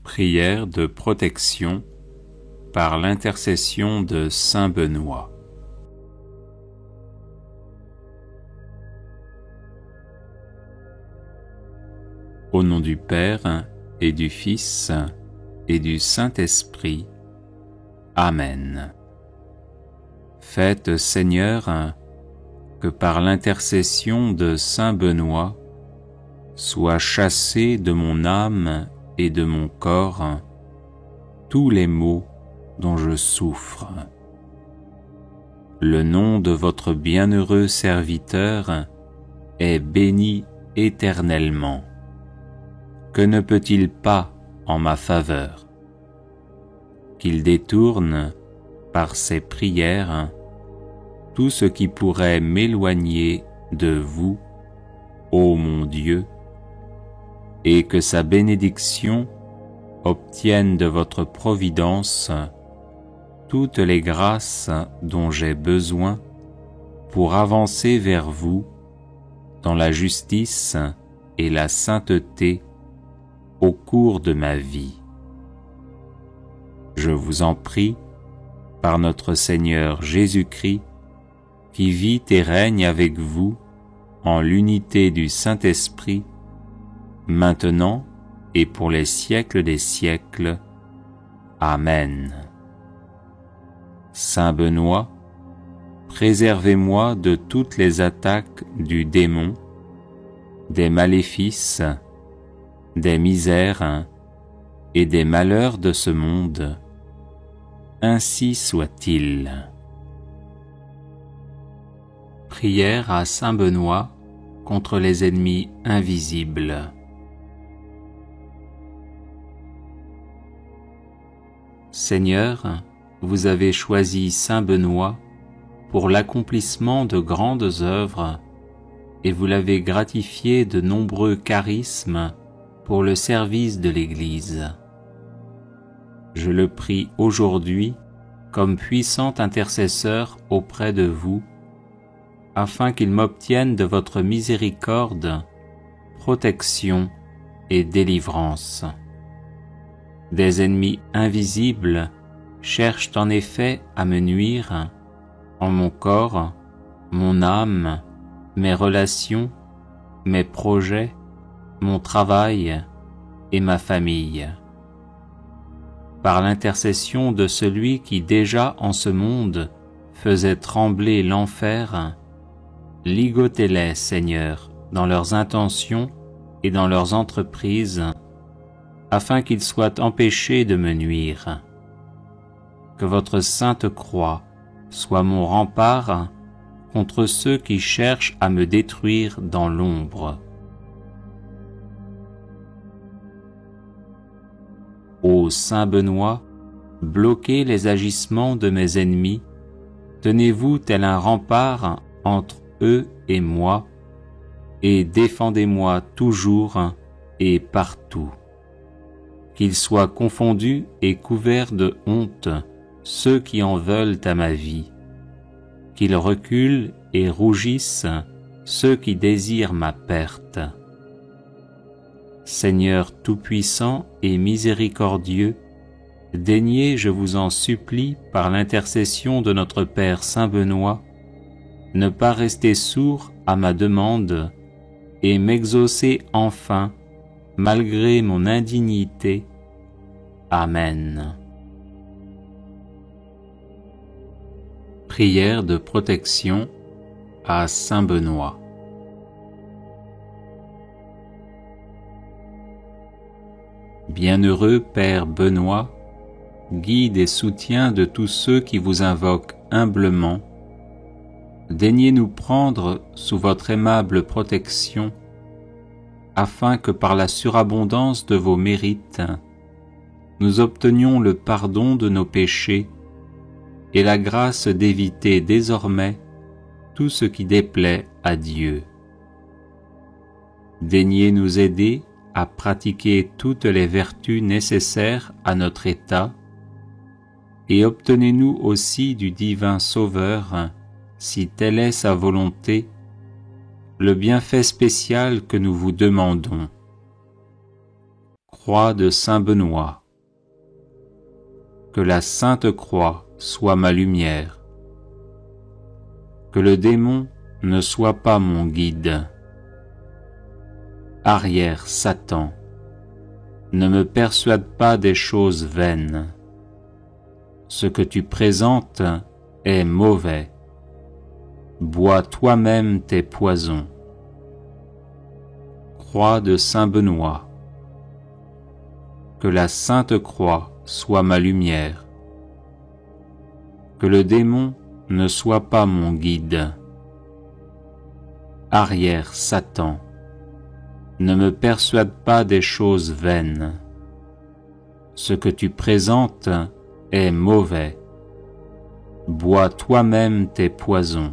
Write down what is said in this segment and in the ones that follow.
Prière de protection par l'intercession de saint Benoît. Au nom du Père et du Fils et du Saint-Esprit. Amen. Faites, Seigneur, que par l'intercession de saint Benoît soient chassés de mon âme et de mon corps tous les maux dont je souffre. Le nom de votre bienheureux serviteur est béni éternellement. Que ne peut-il pas en ma faveur? Qu'il détourne, par ses prières, tout ce qui pourrait m'éloigner de vous, ô mon Dieu, et que sa bénédiction obtienne de votre providence toutes les grâces dont j'ai besoin pour avancer vers vous dans la justice et la sainteté au cours de ma vie. Je vous en prie, par notre Seigneur Jésus-Christ, qui vit et règne avec vous en l'unité du Saint-Esprit, maintenant et pour les siècles des siècles. Amen. Saint Benoît, préservez-moi de toutes les attaques du démon, des maléfices, des misères et des malheurs de ce monde. Ainsi soit-il. Prière à saint Benoît contre les ennemis invisibles. Seigneur, vous avez choisi saint Benoît pour l'accomplissement de grandes œuvres et vous l'avez gratifié de nombreux charismes pour le service de l'Église. Je le prie aujourd'hui comme puissant intercesseur auprès de vous, afin qu'il m'obtienne de votre miséricorde, protection et délivrance. Des ennemis invisibles cherchent en effet à me nuire en mon corps, mon âme, mes relations, mes projets, mon travail et ma famille. Par l'intercession de celui qui déjà en ce monde faisait trembler l'enfer, ligotez-les, Seigneur, dans leurs intentions et dans leurs entreprises, afin qu'ils soient empêchés de me nuire. Que votre sainte croix soit mon rempart contre ceux qui cherchent à me détruire dans l'ombre. Ô saint Benoît, bloquez les agissements de mes ennemis, tenez-vous tel un rempart entre eux et moi, et défendez-moi toujours et partout. Qu'ils soient confondus et couverts de honte ceux qui en veulent à ma vie, qu'ils reculent et rougissent ceux qui désirent ma perte. Seigneur tout-puissant et miséricordieux, daignez, je vous en supplie, par l'intercession de notre Père saint Benoît, ne pas rester sourd à ma demande et m'exaucer enfin, malgré mon indignité. Amen. Prière de protection à saint Benoît. Bienheureux Père Benoît, guide et soutien de tous ceux qui vous invoquent humblement, daignez nous prendre sous votre aimable protection, afin que par la surabondance de vos mérites, nous obtenions le pardon de nos péchés et la grâce d'éviter désormais tout ce qui déplaît à Dieu. Daignez nous aider à pratiquer toutes les vertus nécessaires à notre état, et obtenez-nous aussi du divin Sauveur, si telle est sa volonté, le bienfait spécial que nous vous demandons. Croix de saint Benoît. Que la sainte croix soit ma lumière. Que le démon ne soit pas mon guide. Arrière, Satan, ne me persuade pas des choses vaines. Ce que tu présentes est mauvais. Bois toi-même tes poisons. Croix de saint Benoît. Que la sainte croix soit ma lumière. Que le démon ne soit pas mon guide. Arrière, Satan, ne me persuade pas des choses vaines. Ce que tu présentes est mauvais. Bois toi-même tes poisons.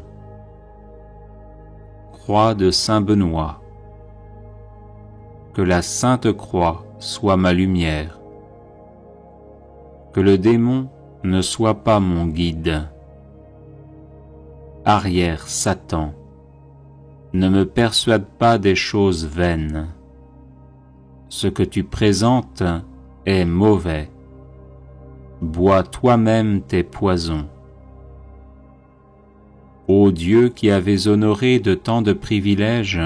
Croix de saint Benoît. Que la sainte croix soit ma lumière. Que le démon ne soit pas mon guide. Arrière, Satan, ne me persuade pas des choses vaines. Ce que tu présentes est mauvais. Bois toi-même tes poisons. Ô Dieu qui avais honoré de tant de privilèges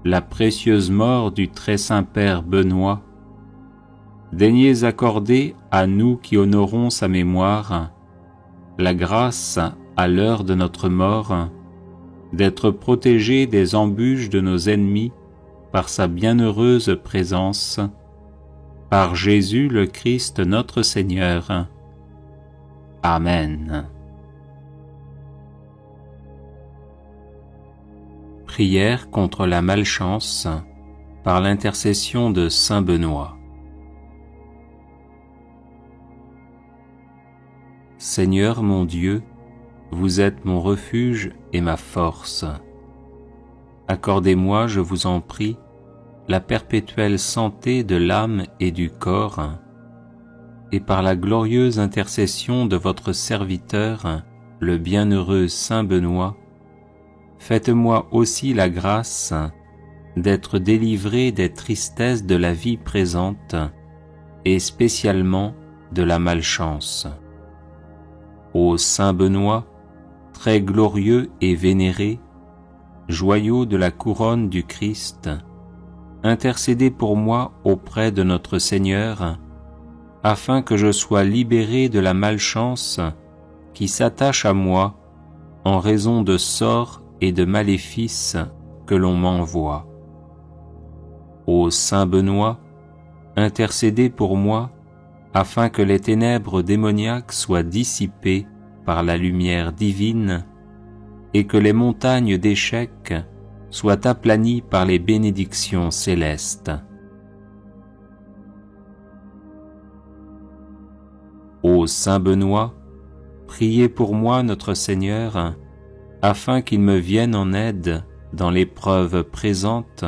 la précieuse mort du très saint Père Benoît, daignez accorder à nous qui honorons sa mémoire la grâce, à l'heure de notre mort, d'être protégés des embûches de nos ennemis par sa bienheureuse présence, par Jésus le Christ notre Seigneur. Amen. Prière contre la malchance par l'intercession de saint Benoît. Seigneur mon Dieu, vous êtes mon refuge et ma force. Accordez-moi, je vous en prie, la perpétuelle santé de l'âme et du corps, et par la glorieuse intercession de votre serviteur, le bienheureux saint Benoît, faites-moi aussi la grâce d'être délivré des tristesses de la vie présente et spécialement de la malchance. Ô saint Benoît, très glorieux et vénéré, joyau de la couronne du Christ, intercédez pour moi auprès de notre Seigneur, afin que je sois libéré de la malchance qui s'attache à moi en raison de sorts et de maléfices que l'on m'envoie. Ô saint Benoît, intercédez pour moi, afin que les ténèbres démoniaques soient dissipées par la lumière divine et que les montagnes d'échecs soient aplanies par les bénédictions célestes. Ô saint Benoît, priez pour moi notre Seigneur, afin qu'il me vienne en aide dans l'épreuve présente,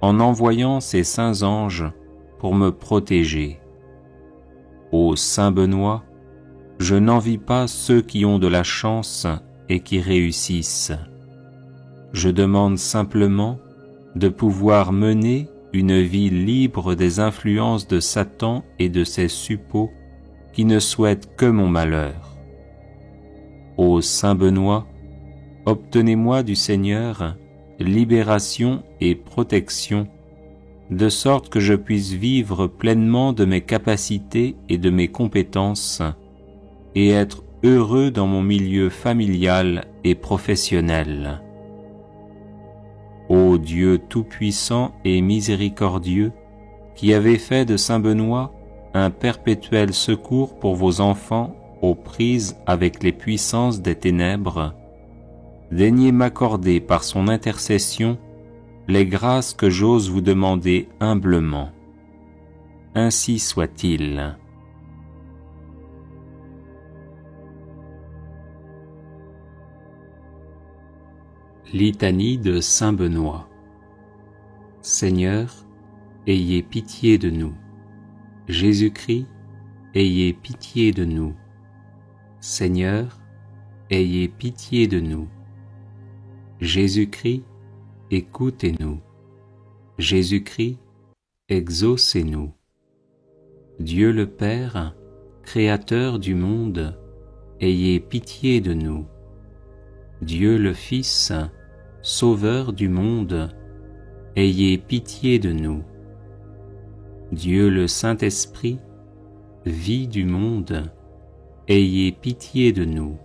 en envoyant ses saints anges pour me protéger. Ô saint Benoît, je n'envie pas ceux qui ont de la chance et qui réussissent. Je demande simplement de pouvoir mener une vie libre des influences de Satan et de ses suppôts qui ne souhaitent que mon malheur. Ô saint Benoît, obtenez-moi du Seigneur libération et protection, de sorte que je puisse vivre pleinement de mes capacités et de mes compétences, et être heureux dans mon milieu familial et professionnel. Ô Dieu tout-puissant et miséricordieux, qui avez fait de saint Benoît un perpétuel secours pour vos enfants aux prises avec les puissances des ténèbres, daignez m'accorder par son intercession les grâces que j'ose vous demander humblement. Ainsi soit-il. Litanie de saint Benoît. Seigneur, ayez pitié de nous. Jésus-Christ, ayez pitié de nous. Seigneur, ayez pitié de nous. Jésus-Christ, écoutez-nous. Jésus-Christ, exaucez-nous. Dieu le Père, Créateur du monde, ayez pitié de nous. Dieu le Fils, Sauveur du monde, ayez pitié de nous. Dieu le Saint-Esprit, vie du monde, ayez pitié de nous.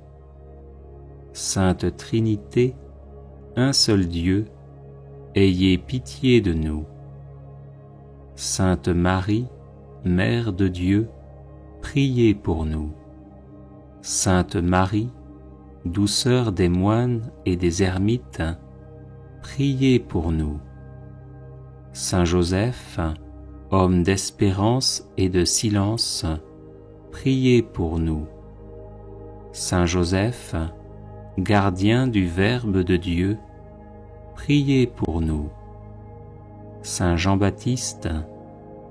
Sainte Trinité, un seul Dieu, ayez pitié de nous. Sainte Marie, Mère de Dieu, priez pour nous. Sainte Marie, douceur des moines et des ermites, priez pour nous. Saint Joseph, homme d'espérance et de silence, priez pour nous. Saint Joseph, gardien du Verbe de Dieu, priez pour nous. Saint Jean-Baptiste,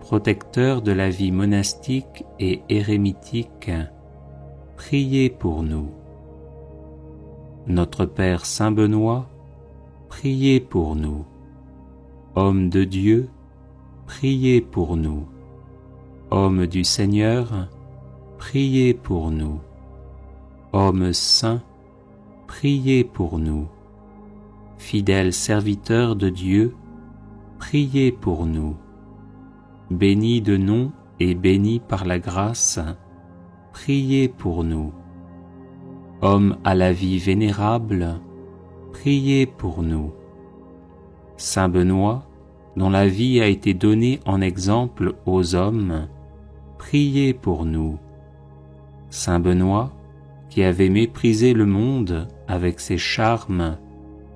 protecteur de la vie monastique et érémitique, priez pour nous. Notre Père Saint Benoît, priez pour nous. Homme de Dieu, priez pour nous. Homme du Seigneur, priez pour nous. Homme saint, priez pour nous. Fidèle serviteur de Dieu, priez pour nous. Béni de nom et béni par la grâce, priez pour nous. Homme à la vie vénérable, priez pour nous. Saint Benoît, dont la vie a été donnée en exemple aux hommes, priez pour nous. Saint Benoît, qui avait méprisé le monde avec ses charmes,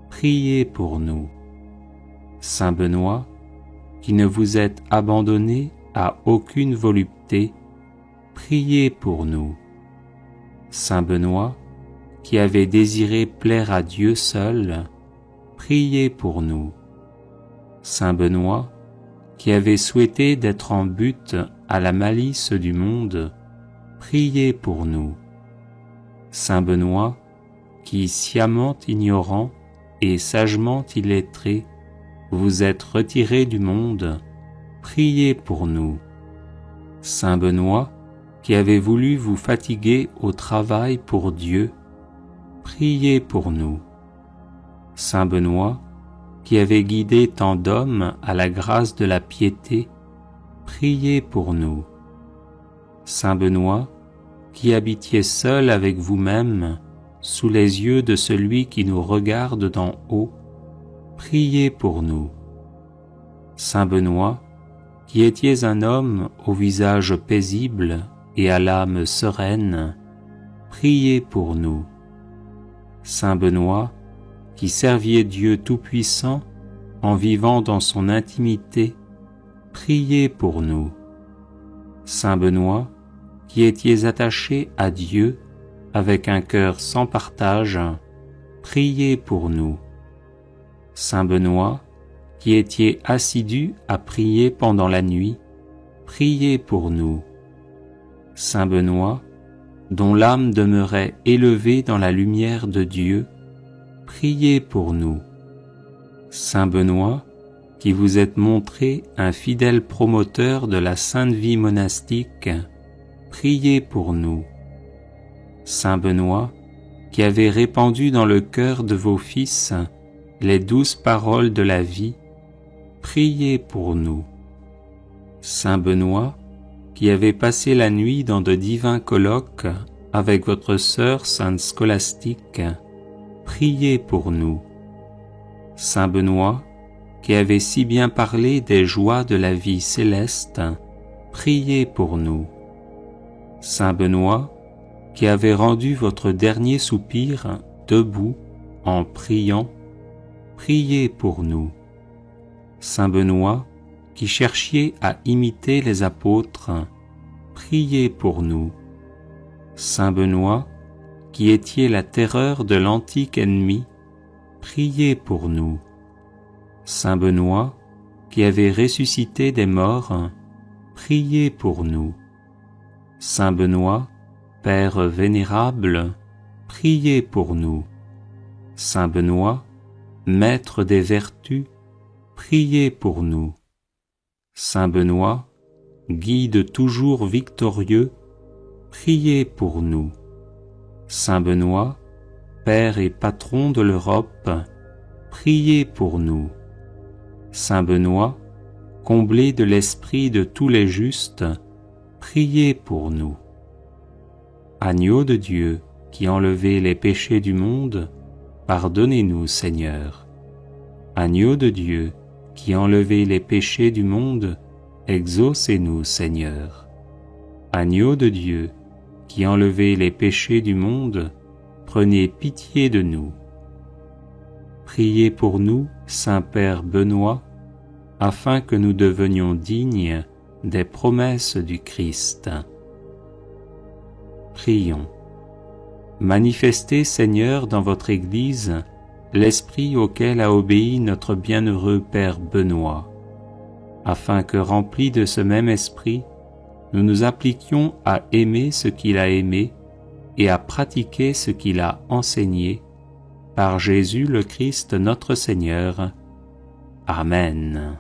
priez pour nous. Saint Benoît, qui ne vous êtes abandonné à aucune volupté, priez pour nous. Saint Benoît, qui avait désiré plaire à Dieu seul, priez pour nous. Saint Benoît, qui avait souhaité d'être en butte à la malice du monde, priez pour nous. Saint Benoît, qui sciemment ignorant et sagement illettré, vous êtes retiré du monde, priez pour nous. Saint Benoît, qui avez voulu vous fatiguer au travail pour Dieu, priez pour nous. Saint Benoît, qui avez guidé tant d'hommes à la grâce de la piété, priez pour nous. Saint Benoît, qui habitiez seul avec vous-même, sous les yeux de celui qui nous regarde d'en haut, priez pour nous. Saint Benoît, qui étiez un homme au visage paisible et à l'âme sereine, priez pour nous. Saint Benoît, qui serviez Dieu Tout-Puissant en vivant dans son intimité, priez pour nous. Saint Benoît, qui étiez attaché à Dieu avec un cœur sans partage, priez pour nous. Saint Benoît, qui étiez assidu à prier pendant la nuit, priez pour nous. Saint Benoît, dont l'âme demeurait élevée dans la lumière de Dieu, priez pour nous. Saint Benoît, qui vous êtes montré un fidèle promoteur de la sainte vie monastique, priez pour nous. Saint Benoît, qui avez répandu dans le cœur de vos fils les douces paroles de la vie, priez pour nous. Saint Benoît, qui avez passé la nuit dans de divins colloques avec votre sœur sainte Scolastique, priez pour nous. Saint Benoît, qui avez si bien parlé des joies de la vie céleste, priez pour nous. Saint Benoît, qui avez rendu votre dernier soupir debout en priant, priez pour nous. Saint Benoît, qui cherchiez à imiter les apôtres, priez pour nous. Saint Benoît, qui étiez la terreur de l'antique ennemi, priez pour nous. Saint Benoît, qui avez ressuscité des morts, priez pour nous. Saint Benoît, Père vénérable, priez pour nous. Saint Benoît, Maître des vertus, priez pour nous. Saint Benoît, guide toujours victorieux, priez pour nous. Saint Benoît, Père et Patron de l'Europe, priez pour nous. Saint Benoît, comblé de l'esprit de tous les justes, priez pour nous. Agneau de Dieu, qui enlevez les péchés du monde, pardonnez-nous, Seigneur. Agneau de Dieu, qui enlevez les péchés du monde, exaucez-nous, Seigneur. Agneau de Dieu, qui enlevez les péchés du monde, prenez pitié de nous. Priez pour nous, Saint-Père Benoît, afin que nous devenions dignes des promesses du Christ. Prions. Manifestez, Seigneur, dans votre Église, l'esprit auquel a obéi notre bienheureux Père Benoît, afin que, remplis de ce même esprit, nous nous appliquions à aimer ce qu'il a aimé et à pratiquer ce qu'il a enseigné, par Jésus le Christ notre Seigneur. Amen.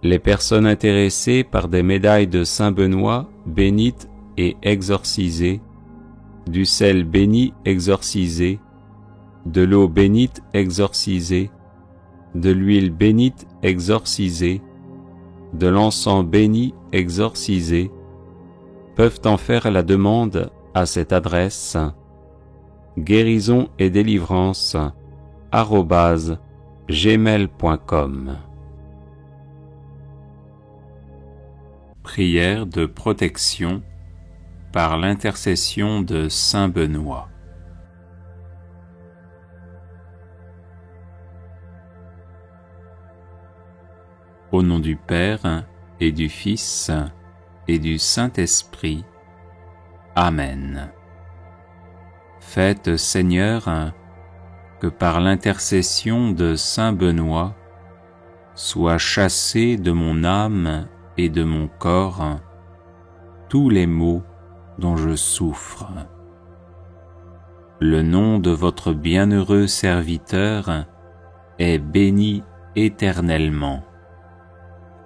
Les personnes intéressées par des médailles de Saint Benoît bénites et exorcisées, du sel béni exorcisé, de l'eau bénite exorcisée, de l'huile bénite exorcisée, de l'encens béni exorcisé, peuvent en faire la demande à cette adresse guérison et délivrance @gmail.com. Prière de protection par l'intercession de Saint Benoît. Au nom du Père et du Fils et du Saint-Esprit. Amen. Faites, Seigneur, que par l'intercession de Saint Benoît soient chassés de mon âme et de mon corps tous les maux dont je souffre. Le nom de votre bienheureux serviteur est béni éternellement.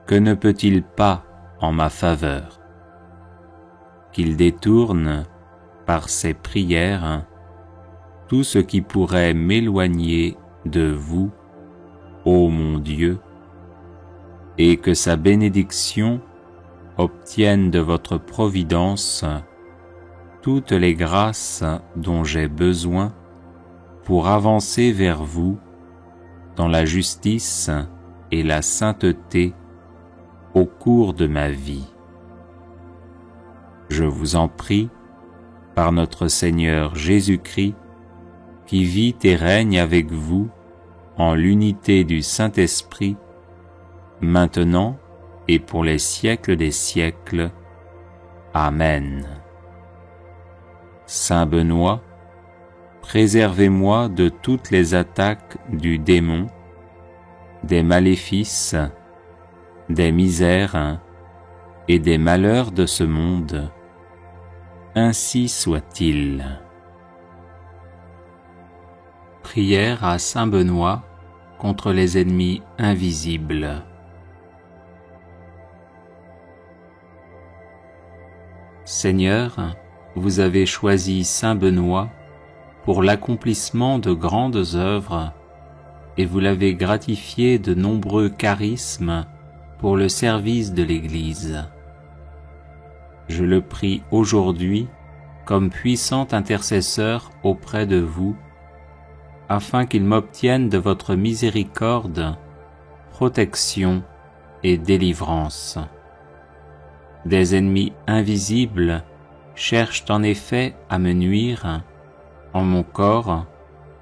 Que ne peut-il pas en ma faveur? Qu'il détourne, par ses prières, tout ce qui pourrait m'éloigner de vous, ô mon Dieu, et que sa bénédiction obtienne de votre providence toutes les grâces dont j'ai besoin pour avancer vers vous dans la justice et la sainteté au cours de ma vie. Je vous en prie, par notre Seigneur Jésus-Christ, qui vit et règne avec vous en l'unité du Saint-Esprit, maintenant et pour les siècles des siècles. Amen. Saint Benoît, préservez-moi de toutes les attaques du démon, des maléfices, des misères et des malheurs de ce monde. Ainsi soit-il. Prière à Saint Benoît contre les ennemis invisibles. Seigneur, vous avez choisi Saint Benoît pour l'accomplissement de grandes œuvres et vous l'avez gratifié de nombreux charismes pour le service de l'Église. Je le prie aujourd'hui comme puissant intercesseur auprès de vous, afin qu'il m'obtienne de votre miséricorde, protection et délivrance. Des ennemis invisibles cherchent en effet à me nuire en mon corps,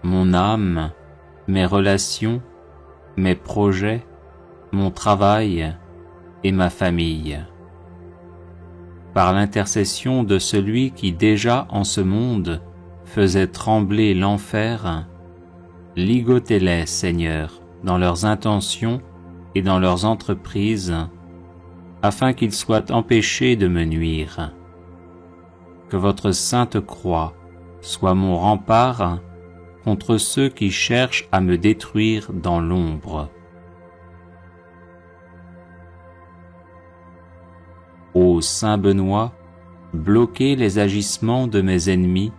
mon âme, mes relations, mes projets, mon travail et ma famille. Par l'intercession de celui qui déjà en ce monde faisait trembler l'enfer, ligotez-les, Seigneur, dans leurs intentions et dans leurs entreprises, afin qu'ils soient empêchés de me nuire. Que votre sainte croix soit mon rempart contre ceux qui cherchent à me détruire dans l'ombre. Ô Saint Benoît, bloquez les agissements de mes ennemis,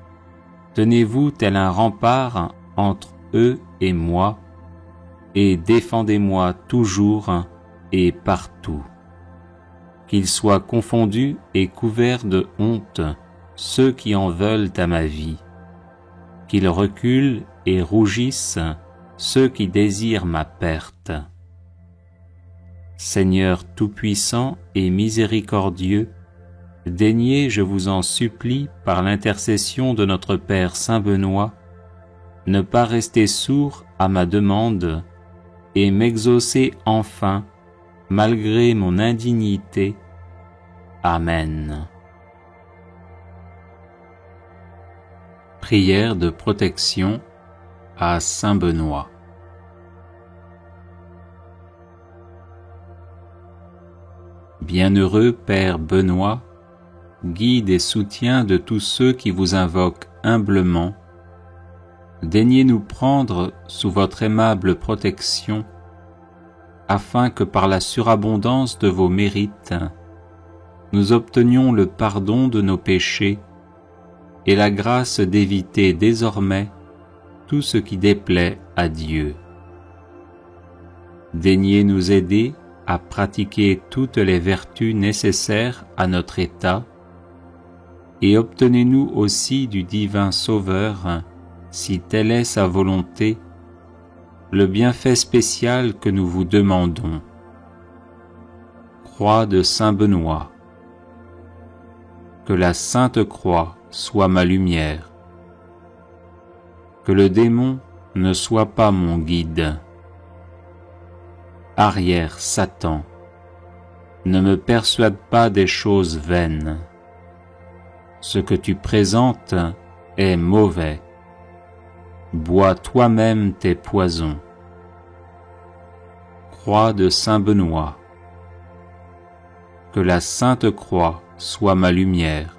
tenez-vous tel un rempart entre eux et moi, et défendez-moi toujours et partout. Qu'ils soient confondus et couverts de honte ceux qui en veulent à ma vie, qu'ils reculent et rougissent ceux qui désirent ma perte. Seigneur tout-puissant et miséricordieux, daignez, je vous en supplie, par l'intercession de notre Père Saint Benoît, ne pas rester sourd à ma demande et m'exaucer enfin, malgré mon indignité. Amen. Prière de protection à Saint Benoît. Bienheureux Père Benoît, guide et soutien de tous ceux qui vous invoquent humblement, daignez nous prendre sous votre aimable protection, afin que par la surabondance de vos mérites, nous obtenions le pardon de nos péchés et la grâce d'éviter désormais tout ce qui déplaît à Dieu. Daignez nous aider à pratiquer toutes les vertus nécessaires à notre état, et obtenez-nous aussi du divin Sauveur, si telle est sa volonté, le bienfait spécial que nous vous demandons. Croix de Saint Benoît. Que la Sainte Croix soit ma lumière. Que le démon ne soit pas mon guide. Arrière Satan, ne me persuade pas des choses vaines. Ce que tu présentes est mauvais. Bois toi-même tes poisons. Croix de Saint Benoît. Que la Sainte Croix soit ma lumière.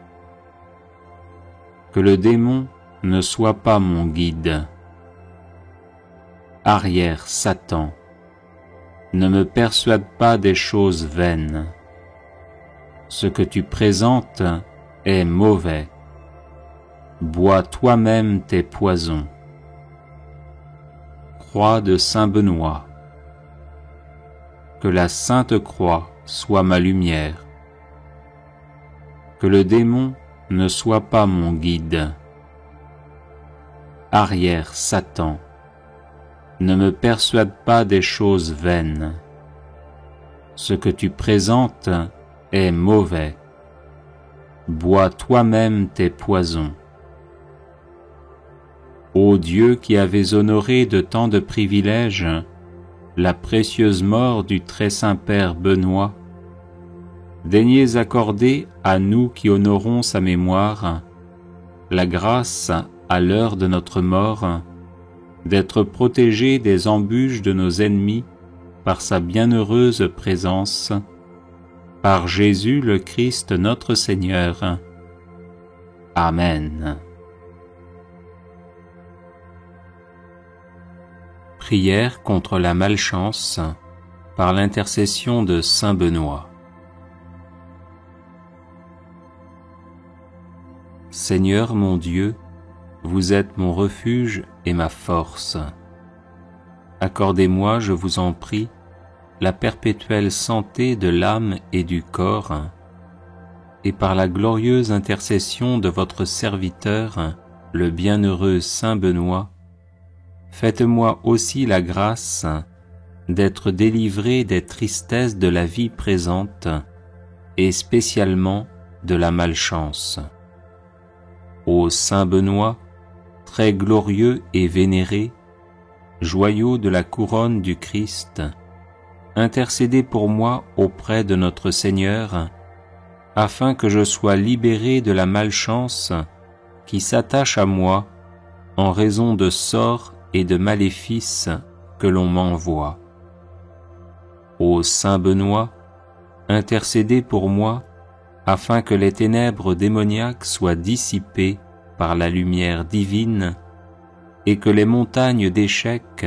Que le démon ne soit pas mon guide. Arrière Satan, ne me persuade pas des choses vaines. Ce que tu présentes est mauvais. Bois toi-même tes poisons. Croix de Saint Benoît. Que la Sainte Croix soit ma lumière. Que le démon ne soit pas mon guide. Arrière Satan, ne me persuade pas des choses vaines. Ce que tu présentes est mauvais. Bois toi-même tes poisons. Ô Dieu qui avais honoré de tant de privilèges la précieuse mort du très saint Père Benoît, daignez accorder à nous qui honorons sa mémoire la grâce, à l'heure de notre mort, d'être protégés des embûches de nos ennemis par sa bienheureuse présence, par Jésus le Christ notre Seigneur. Amen. Prière contre la malchance par l'intercession de Saint Benoît. Seigneur mon Dieu, vous êtes mon refuge et ma force. Accordez-moi, je vous en prie, la perpétuelle santé de l'âme et du corps, et par la glorieuse intercession de votre serviteur, le bienheureux Saint Benoît, faites-moi aussi la grâce d'être délivré des tristesses de la vie présente, et spécialement de la malchance. Ô Saint Benoît, très glorieux et vénéré, joyau de la couronne du Christ, intercédez pour moi auprès de notre Seigneur, afin que je sois libéré de la malchance qui s'attache à moi en raison de sorts et de maléfices que l'on m'envoie. Ô Saint Benoît, intercédez pour moi, afin que les ténèbres démoniaques soient dissipées par la lumière divine et que les montagnes d'échecs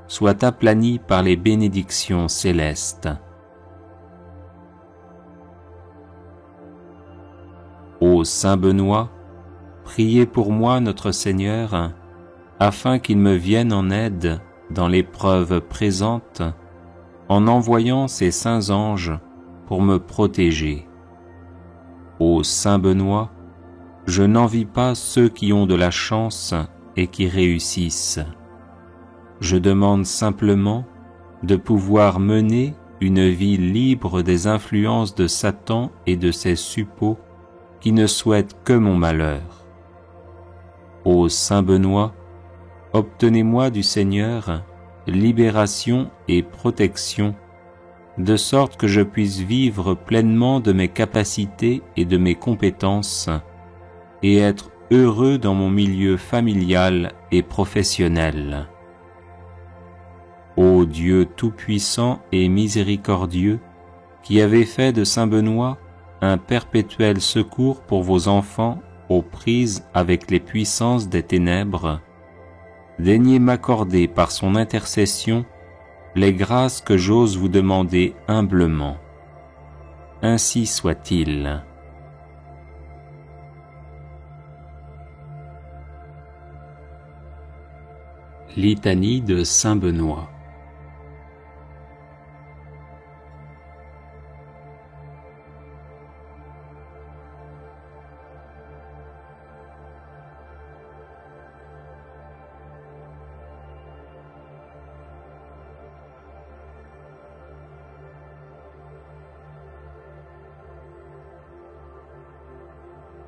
soient aplanies par les bénédictions célestes. Ô Saint Benoît, priez pour moi notre Seigneur, afin qu'il me vienne en aide dans l'épreuve présente, en envoyant ses saints anges pour me protéger. Ô Saint Benoît, je n'envie pas ceux qui ont de la chance et qui réussissent. Je demande simplement de pouvoir mener une vie libre des influences de Satan et de ses suppôts qui ne souhaitent que mon malheur. Ô Saint Benoît, obtenez-moi du Seigneur libération et protection, de sorte que je puisse vivre pleinement de mes capacités et de mes compétences, et être heureux dans mon milieu familial et professionnel. Ô Dieu tout-puissant et miséricordieux, qui avez fait de Saint Benoît un perpétuel secours pour vos enfants aux prises avec les puissances des ténèbres, daignez m'accorder par son intercession les grâces que j'ose vous demander humblement. Ainsi soit-il. Litanie de Saint Benoît.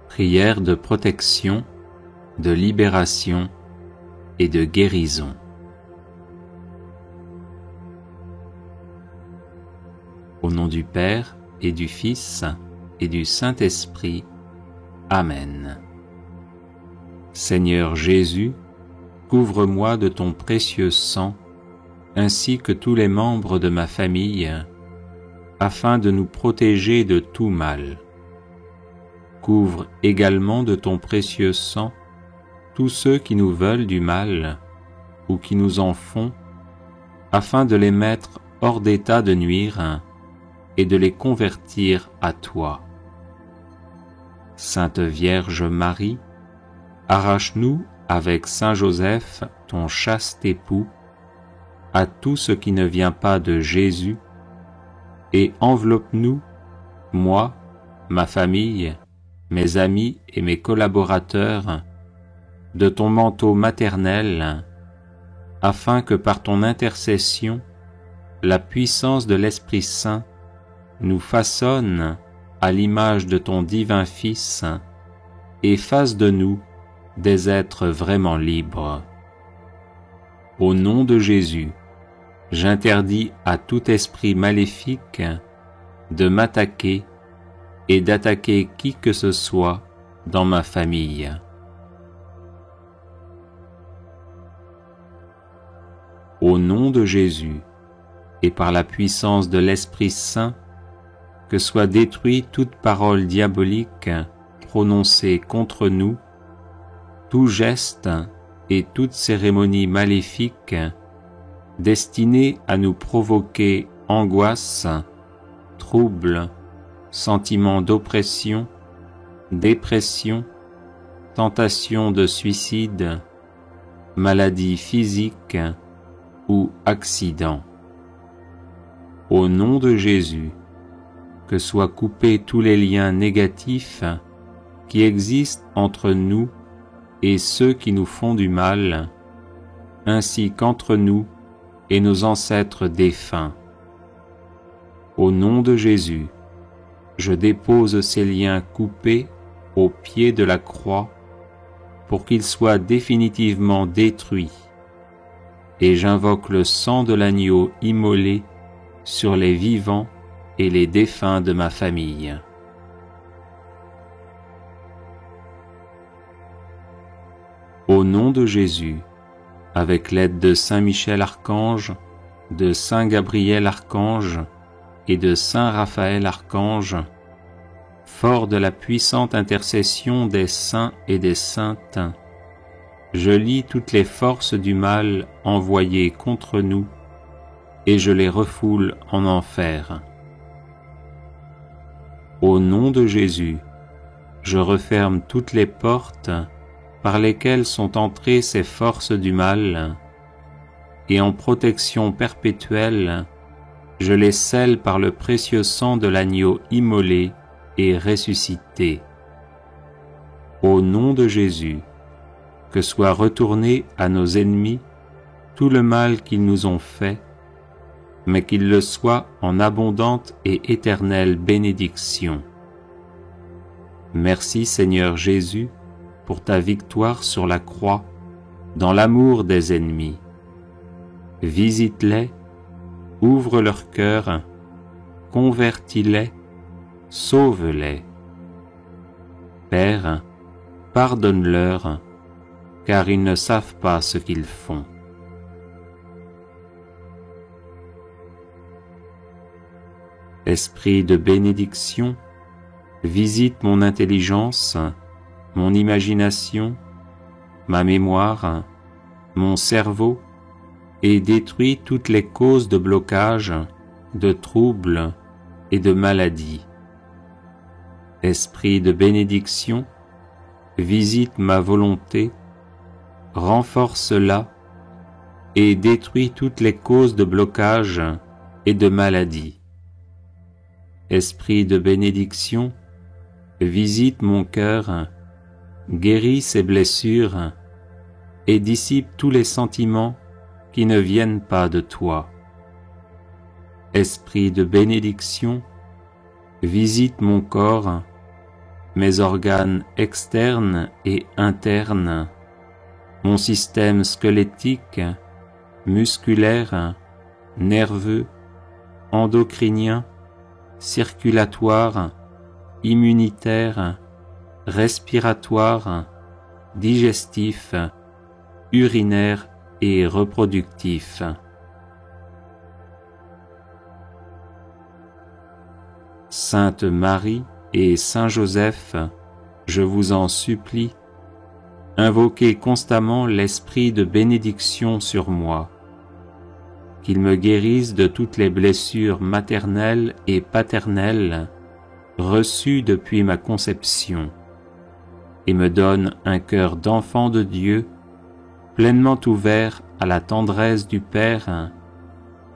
Prière de protection, de libération et de guérison. Au nom du Père et du Fils et du Saint-Esprit. Amen. Seigneur Jésus, couvre-moi de ton précieux sang, ainsi que tous les membres de ma famille, afin de nous protéger de tout mal. Couvre également de ton précieux sang tous ceux qui nous veulent du mal ou qui nous en font, afin de les mettre hors d'état de nuire et de les convertir à toi. Sainte Vierge Marie, arrache-nous avec Saint Joseph, ton chaste époux, à tout ce qui ne vient pas de Jésus, et enveloppe-nous, moi, ma famille, mes amis et mes collaborateurs, de ton manteau maternel, afin que par ton intercession, la puissance de l'Esprit Saint nous façonne à l'image de ton divin Fils et fasse de nous des êtres vraiment libres. Au nom de Jésus, j'interdis à tout esprit maléfique de m'attaquer et d'attaquer qui que ce soit dans ma famille. Au nom de Jésus, et par la puissance de l'Esprit Saint, que soit détruite toute parole diabolique prononcée contre nous, tout geste et toute cérémonie maléfique destinée à nous provoquer angoisse, trouble, sentiment d'oppression, dépression, tentation de suicide, maladie physique ou accident. Au nom de Jésus, que soient coupés tous les liens négatifs qui existent entre nous et ceux qui nous font du mal, ainsi qu'entre nous et nos ancêtres défunts. Au nom de Jésus, je dépose ces liens coupés au pied de la croix pour qu'ils soient définitivement détruits, et j'invoque le sang de l'agneau immolé sur les vivants et les défunts de ma famille. Au nom de Jésus, avec l'aide de Saint Michel Archange, de Saint Gabriel Archange et de Saint Raphaël Archange, fort de la puissante intercession des saints et des saintes, je lie toutes les forces du mal envoyées contre nous, et je les refoule en enfer. Au nom de Jésus, je referme toutes les portes par lesquelles sont entrées ces forces du mal, et en protection perpétuelle, je les scelle par le précieux sang de l'agneau immolé et ressuscité. Au nom de Jésus, que soit retourné à nos ennemis tout le mal qu'ils nous ont fait, mais qu'il le soit en abondante et éternelle bénédiction. Merci Seigneur Jésus pour ta victoire sur la croix, dans l'amour des ennemis. Visite-les, ouvre leur cœur, convertis-les, sauve-les. Père, pardonne-leur, car ils ne savent pas ce qu'ils font. Esprit de bénédiction, visite mon intelligence, mon imagination, ma mémoire, mon cerveau, et détruis toutes les causes de blocage, de troubles et de maladies. Esprit de bénédiction, visite ma volonté, renforce-la et détruis toutes les causes de blocage et de maladies. Esprit de bénédiction, visite mon cœur, guéris ses blessures et dissipe tous les sentiments qui ne viennent pas de toi. Esprit de bénédiction, visite mon corps, mes organes externes et internes, mon système squelettique, musculaire, nerveux, endocrinien, circulatoire, immunitaire, respiratoire, digestif, urinaire et reproductif. Sainte Marie et Saint Joseph, je vous en supplie, invoquez constamment l'esprit de bénédiction sur moi, qu'il me guérisse de toutes les blessures maternelles et paternelles reçues depuis ma conception, et me donne un cœur d'enfant de Dieu, pleinement ouvert à la tendresse du Père,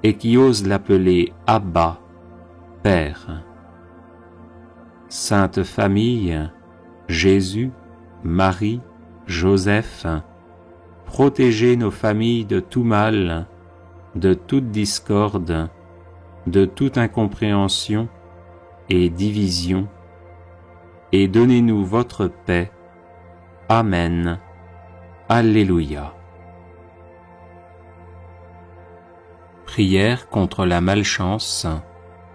et qui ose l'appeler Abba, Père. Sainte Famille, Jésus, Marie, Joseph, protégez nos familles de tout mal, de toute discorde, de toute incompréhension et division, et donnez-nous votre paix. Amen. Alléluia. Prière contre la malchance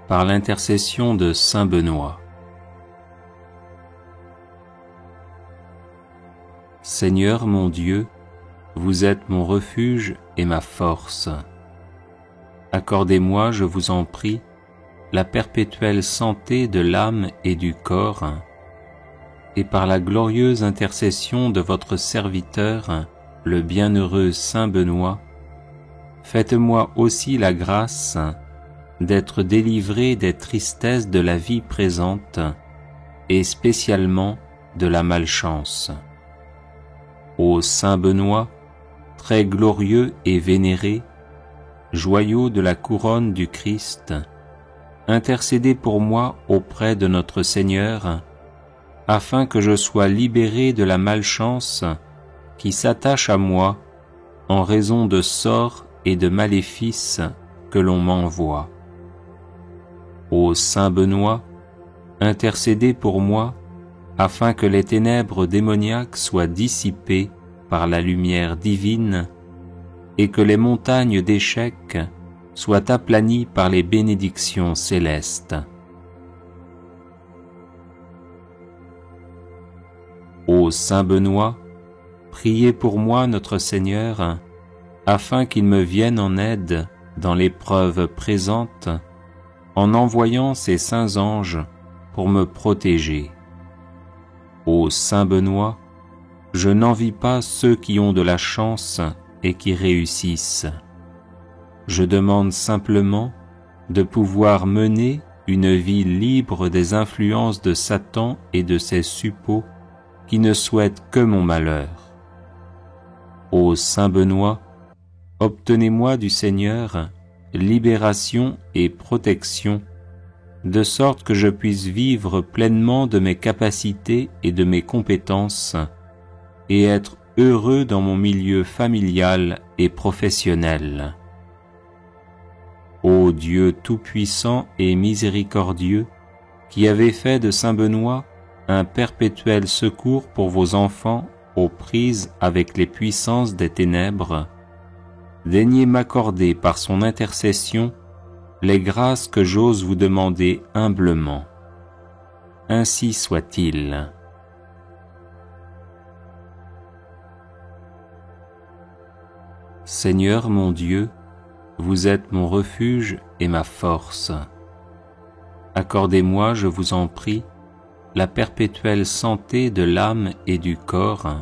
par l'intercession de Saint Benoît. Seigneur mon Dieu, vous êtes mon refuge et ma force. Accordez-moi, je vous en prie, la perpétuelle santé de l'âme et du corps, et par la glorieuse intercession de votre serviteur, le bienheureux Saint Benoît, faites-moi aussi la grâce d'être délivré des tristesses de la vie présente, et spécialement de la malchance. Ô Saint Benoît, très glorieux et vénéré, joyau de la couronne du Christ, intercédez pour moi auprès de notre Seigneur, afin que je sois libéré de la malchance qui s'attache à moi en raison de sorts et de maléfices que l'on m'envoie. Ô Saint Benoît, intercédez pour moi, afin que les ténèbres démoniaques soient dissipées par la lumière divine et que les montagnes d'échecs soient aplanies par les bénédictions célestes. Ô Saint Benoît, priez pour moi notre Seigneur, afin qu'il me vienne en aide dans l'épreuve présente, en envoyant ses saints anges pour me protéger. Ô Saint Benoît, je n'envie pas ceux qui ont de la chance et qui réussissent. Je demande simplement de pouvoir mener une vie libre des influences de Satan et de ses suppôts qui ne souhaitent que mon malheur. Ô Saint Benoît, obtenez-moi du Seigneur libération et protection, de sorte que je puisse vivre pleinement de mes capacités et de mes compétences, et être heureux dans mon milieu familial et professionnel. Ô Dieu tout-puissant et miséricordieux, qui avez fait de Saint Benoît un perpétuel secours pour vos enfants aux prises avec les puissances des ténèbres, daignez m'accorder par son intercession les grâces que j'ose vous demander humblement. Ainsi soit-il. Seigneur mon Dieu, vous êtes mon refuge et ma force. Accordez-moi, je vous en prie, la perpétuelle santé de l'âme et du corps,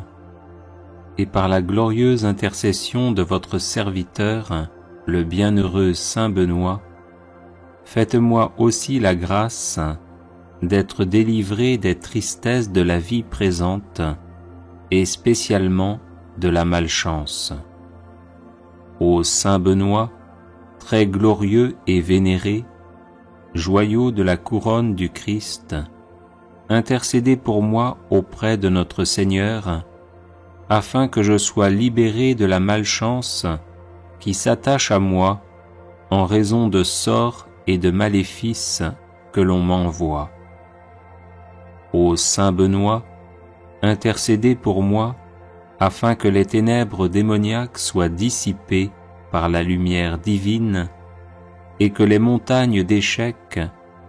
et par la glorieuse intercession de votre serviteur, le bienheureux Saint Benoît, faites-moi aussi la grâce d'être délivré des tristesses de la vie présente, et spécialement de la malchance. Ô Saint Benoît, très glorieux et vénéré, joyau de la couronne du Christ, intercédez pour moi auprès de notre Seigneur, afin que je sois libéré de la malchance qui s'attache à moi en raison de sorts et de maléfices que l'on m'envoie. Ô Saint Benoît, intercédez pour moi, afin que les ténèbres démoniaques soient dissipées par la lumière divine, et que les montagnes d'échecs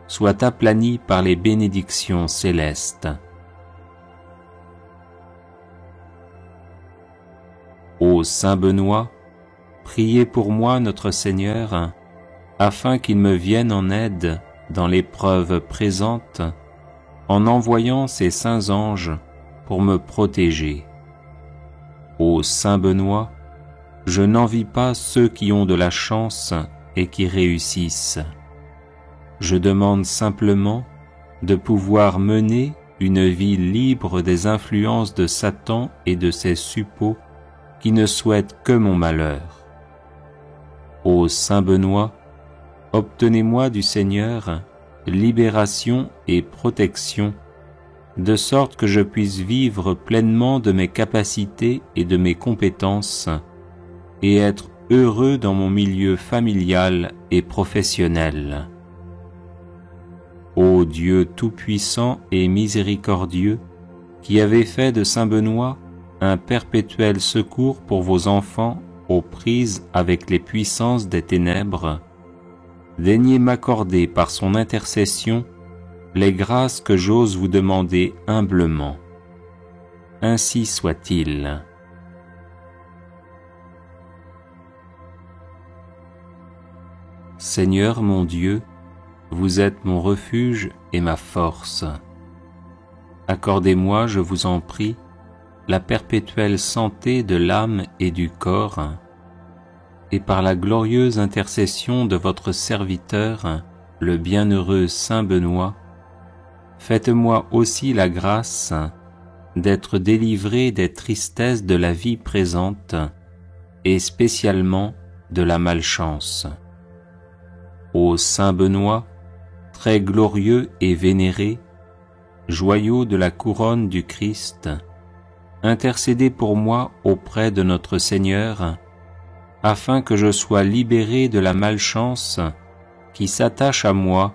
soient aplanies par les bénédictions célestes. Ô Saint Benoît, priez pour moi notre Seigneur, afin qu'il me vienne en aide dans l'épreuve présente, en envoyant ses saints anges pour me protéger. Ô Saint Benoît, je n'envie pas ceux qui ont de la chance et qui réussissent. Je demande simplement de pouvoir mener une vie libre des influences de Satan et de ses suppôts qui ne souhaitent que mon malheur. Ô Saint Benoît, obtenez-moi du Seigneur libération et protection, de sorte que je puisse vivre pleinement de mes capacités et de mes compétences, et être heureux dans mon milieu familial et professionnel. Ô Dieu tout-puissant et miséricordieux, qui avez fait de Saint Benoît un perpétuel secours pour vos enfants aux prises avec les puissances des ténèbres, daignez m'accorder par son intercession les grâces que j'ose vous demander humblement. Ainsi soit-il. Seigneur mon Dieu, vous êtes mon refuge et ma force. Accordez-moi, je vous en prie, la perpétuelle santé de l'âme et du corps, et par la glorieuse intercession de votre serviteur, le bienheureux Saint Benoît, faites-moi aussi la grâce d'être délivré des tristesses de la vie présente, et spécialement de la malchance. Ô Saint Benoît, très glorieux et vénéré, joyau de la couronne du Christ, intercédez pour moi auprès de notre Seigneur, afin que je sois libéré de la malchance qui s'attache à moi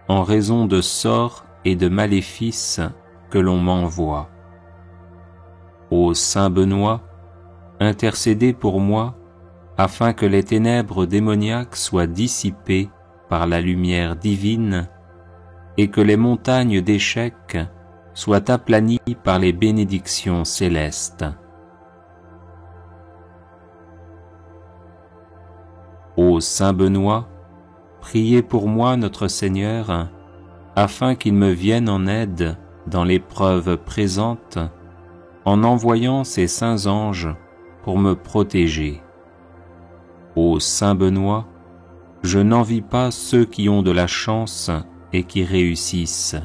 en raison de sorts et de maléfices que l'on m'envoie. Ô Saint Benoît, intercédez pour moi, afin que les ténèbres démoniaques soient dissipées par la lumière divine, et que les montagnes d'échecs soient aplanies par les bénédictions célestes. Ô Saint Benoît, priez pour moi notre en envoyant ses saints anges pour me protéger. Ô Saint Benoît, je n'envie pas ceux qui ont de la chance et qui réussissent.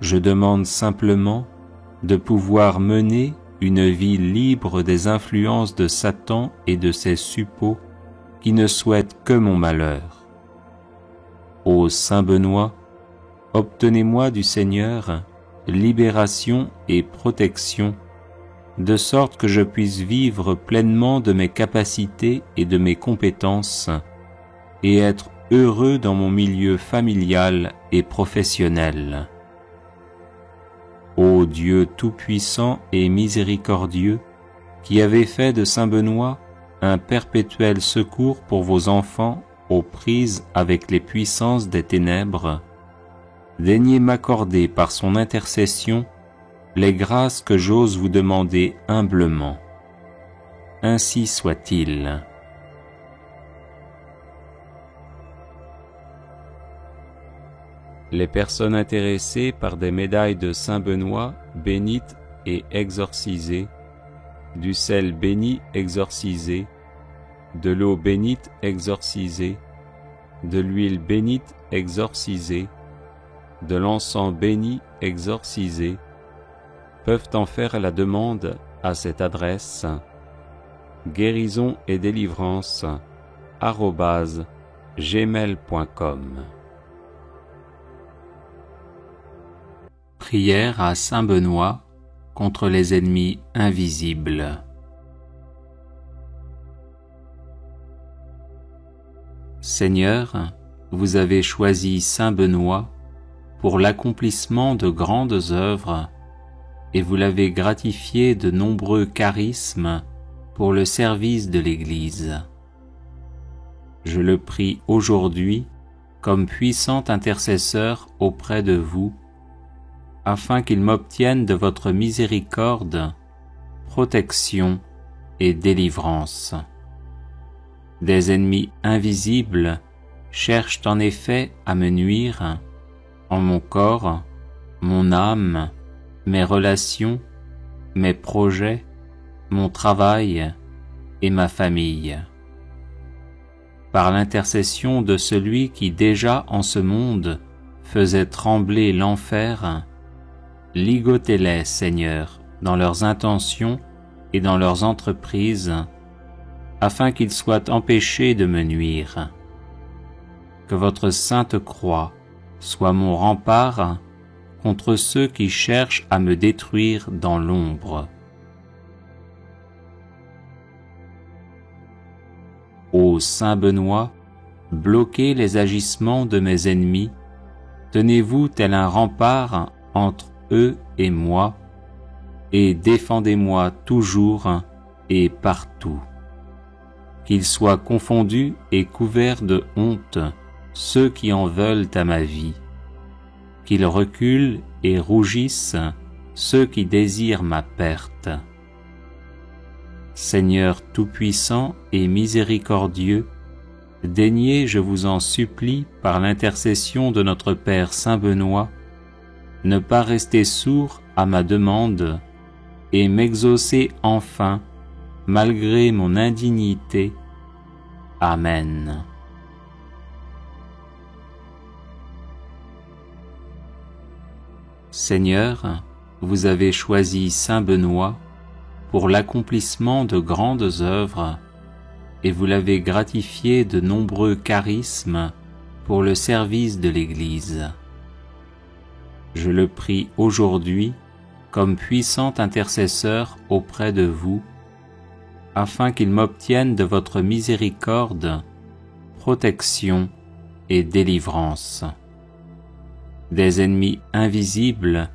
Je demande simplement de pouvoir mener une vie libre des influences de Satan et de ses suppôts qui ne souhaitent que mon malheur. Ô Saint Benoît, obtenez-moi du Seigneur libération et protection, de sorte que je puisse vivre pleinement de mes capacités et de mes compétences, et être heureux dans mon milieu familial et professionnel. Ô Dieu tout-puissant et miséricordieux, qui avez fait de Saint Benoît un perpétuel secours pour vos enfants aux prises avec les puissances des ténèbres, daignez m'accorder par son intercession les grâces que j'ose vous demander humblement. Ainsi soit-il. Les personnes intéressées par des médailles de Saint Benoît bénites et exorcisées, du sel béni exorcisé, de l'eau bénite exorcisée, de l'huile bénite exorcisée, de l'encens béni exorcisé, peuvent en faire la demande à cette adresse guérison et délivrance @gmail.com. Prière à Saint Benoît contre les ennemis invisibles. Seigneur, vous avez choisi Saint Benoît pour l'accomplissement de grandes œuvres et vous l'avez gratifié de nombreux charismes pour le service de l'Église. Je le prie aujourd'hui comme puissant intercesseur auprès de vous, afin qu'il m'obtienne de votre miséricorde, protection et délivrance. Des ennemis invisibles cherchent en effet à me nuire en mon corps, mon âme, mes relations, mes projets, mon travail et ma famille. Par l'intercession de celui qui déjà en ce monde faisait trembler l'enfer, ligotez-les, Seigneur, dans leurs intentions et dans leurs entreprises, afin qu'ils soient empêchés de me nuire. Que votre sainte croix soit mon rempart contre ceux qui cherchent à me détruire dans l'ombre. Ô Saint Benoît, bloquez les agissements de mes ennemis, tenez-vous tel un rempart entre eux et moi, et défendez-moi toujours et partout. Qu'ils soient confondus et couverts de honte ceux qui en veulent à ma vie, qu'ils reculent et rougissent ceux qui désirent ma perte. Seigneur tout-puissant et miséricordieux, daignez, je vous en supplie, par l'intercession de notre Père Saint Benoît, ne pas rester sourd à ma demande et m'exaucer enfin, malgré mon indignité. Amen. Seigneur, vous avez choisi Saint Benoît pour l'accomplissement de grandes œuvres et vous l'avez gratifié de nombreux charismes pour le service de l'Église. Je le prie aujourd'hui comme puissant intercesseur auprès de vous, afin qu'il m'obtienne de votre miséricorde, protection et délivrance. Des ennemis invisibles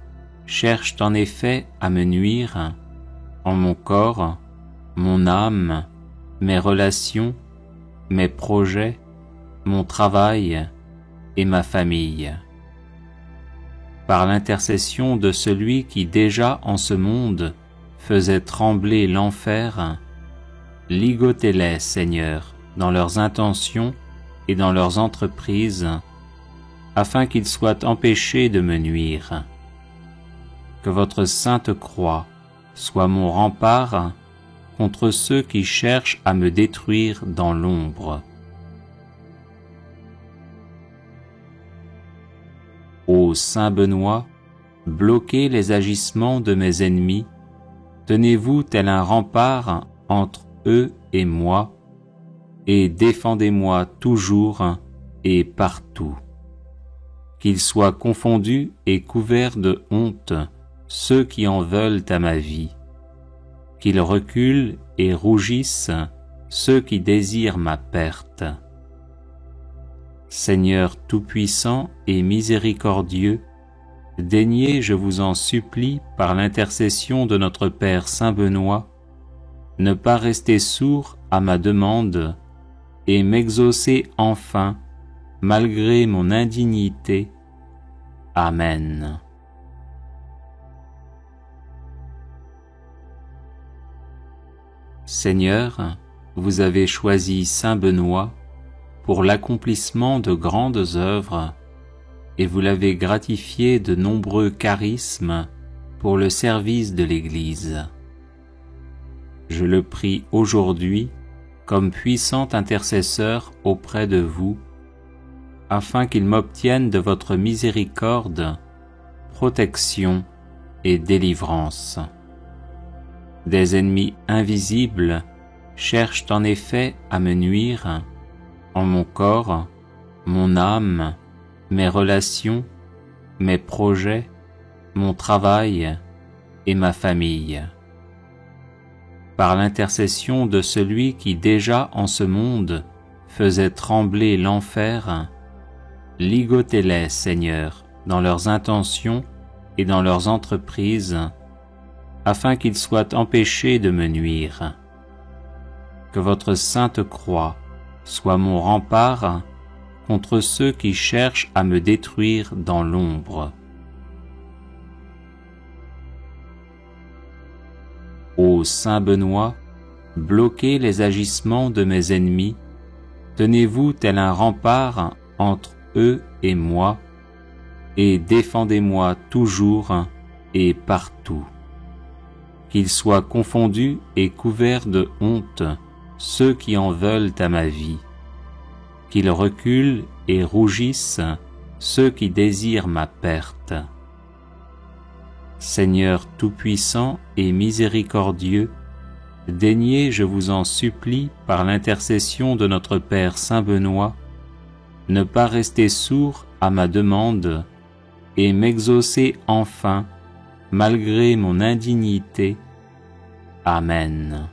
cherchent en effet à me nuire en mon corps, mon âme, mes relations, mes projets, mon travail et ma famille. Par l'intercession de celui qui déjà en ce monde faisait trembler l'enfer, ligotez-les, Seigneur, dans leurs intentions et dans leurs entreprises, afin qu'ils soient empêchés de me nuire. Que votre sainte croix soit mon rempart contre ceux qui cherchent à me détruire dans l'ombre. Ô Saint Benoît, bloquez les agissements de mes ennemis, tenez-vous tel un rempart entre eux et moi, et défendez-moi toujours et partout. Qu'ils soient confondus et couverts de honte ceux qui en veulent à ma vie, qu'ils reculent et rougissent ceux qui désirent ma perte. Seigneur tout-puissant et miséricordieux, daignez, je vous en supplie, par l'intercession de notre Père Saint Benoît, ne pas rester sourd à ma demande et m'exaucer enfin, malgré mon indignité. Amen. Seigneur, vous avez choisi Saint Benoît pour l'accomplissement de grandes œuvres, et vous l'avez gratifié de nombreux charismes pour le service de l'Église. Je le prie aujourd'hui comme puissant intercesseur auprès de vous, afin qu'il m'obtienne de votre miséricorde, protection et délivrance. Des ennemis invisibles cherchent en effet à me nuire en mon corps, mon âme, mes relations, mes projets, mon travail et ma famille. Par l'intercession de celui qui déjà en ce monde faisait trembler l'enfer, ligotez-les, Seigneur, dans leurs intentions et dans leurs entreprises, afin qu'ils soient empêchés de me nuire. Que votre sainte croix soit mon rempart contre ceux qui cherchent à me détruire dans l'ombre. Ô Saint Benoît, bloquez les agissements de mes ennemis, tenez-vous tel un rempart entre eux et moi, et défendez-moi toujours et partout. Qu'ils soient confondus et couverts de honte ceux qui en veulent à ma vie, qu'ils reculent et rougissent ceux qui désirent ma perte. Seigneur tout-puissant et miséricordieux, daignez, je vous en supplie, par l'intercession de notre Père Saint Benoît, ne pas rester sourd à ma demande et m'exaucer enfin, malgré mon indignité. Amen.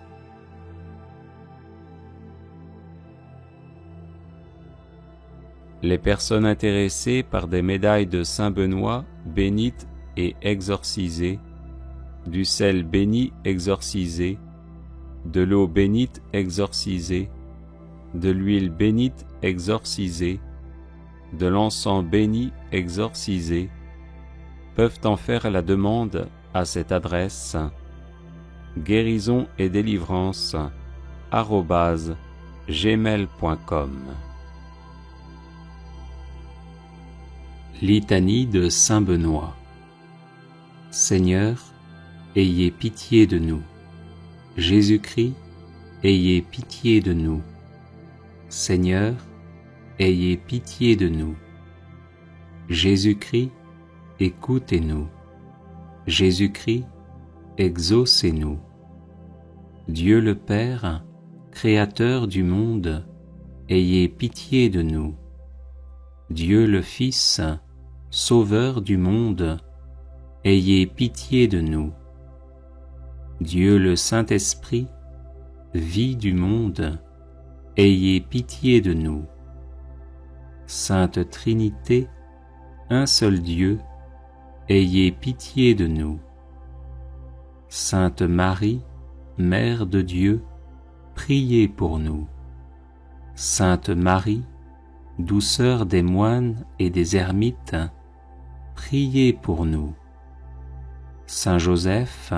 Les personnes intéressées par des médailles de Saint Benoît bénites et exorcisées, du sel béni exorcisé, de l'eau bénite exorcisée, de l'huile bénite exorcisée, de l'encens béni exorcisé, peuvent en faire la demande à cette adresse guérison et délivrance @gmail.com. Litanie de Saint Benoît. Seigneur, ayez pitié de nous. Jésus-Christ, ayez pitié de nous. Seigneur, ayez pitié de nous. Jésus-Christ, écoutez-nous. Jésus-Christ, exaucez-nous. Dieu le Père, Créateur du monde, ayez pitié de nous. Dieu le Fils, Sauveur du monde, ayez pitié de nous. Dieu le Saint-Esprit, vie du monde, ayez pitié de nous. Sainte Trinité, un seul Dieu, ayez pitié de nous. Sainte Marie, Mère de Dieu, priez pour nous. Sainte Marie, douceur des moines et des ermites, priez pour nous. Saint Joseph,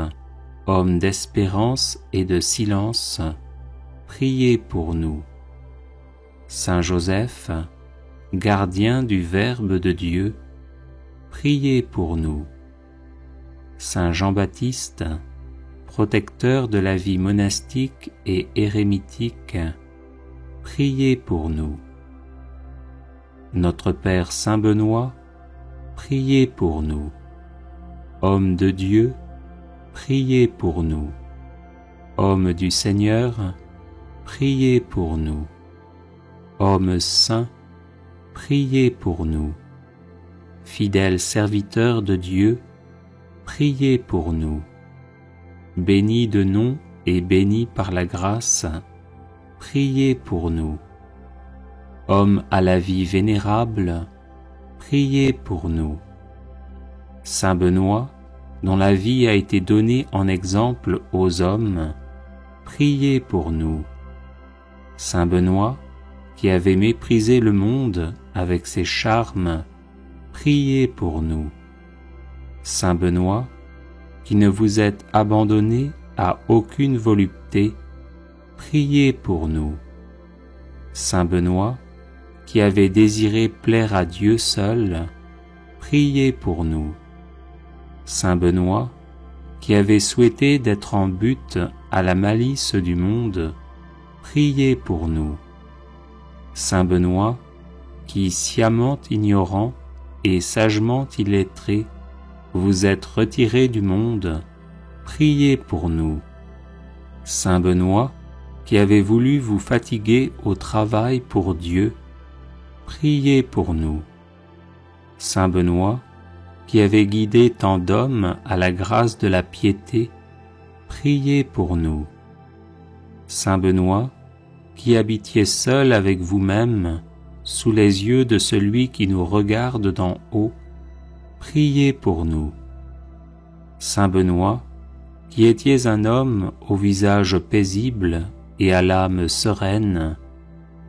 homme d'espérance et de silence, priez pour nous. Saint Joseph, gardien du Verbe de Dieu, priez pour nous. Saint Jean-Baptiste, protecteur de la vie monastique et érémitique, priez pour nous. Notre Père Saint Benoît, priez pour nous. Homme de Dieu, priez pour nous. Homme du Seigneur, priez pour nous. Homme saint, priez pour nous. Fidèle serviteur de Dieu, priez pour nous. Béni de nom et béni par la grâce, priez pour nous. Homme à la vie vénérable, priez pour nous. Saint Benoît, dont la vie a été donnée en exemple aux hommes, priez pour nous. Saint Benoît, qui avait méprisé le monde avec ses charmes, priez pour nous. Saint Benoît, qui ne vous êtes abandonné à aucune volupté, priez pour nous. Saint Benoît, qui avait désiré plaire à Dieu seul, priez pour nous. Saint Benoît, qui avait souhaité d'être en butte à la malice du monde, priez pour nous. Saint Benoît, qui, sciemment ignorant et sagement illettré, vous êtes retiré du monde, priez pour nous. Saint Benoît, qui avez voulu vous fatiguer au travail pour Dieu, priez pour nous. Saint Benoît, qui avez guidé tant d'hommes à la grâce de la piété, priez pour nous. Saint Benoît, qui habitiez seul avec vous-même, sous les yeux de celui qui nous regarde d'en haut, priez pour nous. Saint Benoît, qui étiez un homme au visage paisible et à l'âme sereine,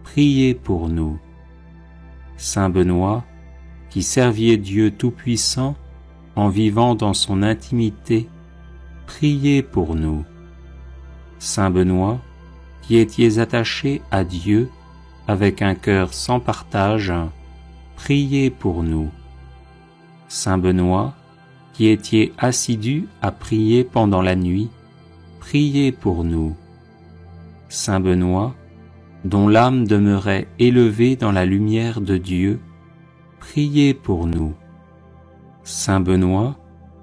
priez pour nous. Saint Benoît, qui serviez Dieu Tout-Puissant en vivant dans son intimité, priez pour nous. Saint Benoît, qui étiez attaché à Dieu avec un cœur sans partage, priez pour nous. Saint Benoît, qui étiez assidu à prier pendant la nuit, priez pour nous. Saint Benoît, dont l'âme demeurait élevée dans la lumière de Dieu, priez pour nous. Saint Benoît,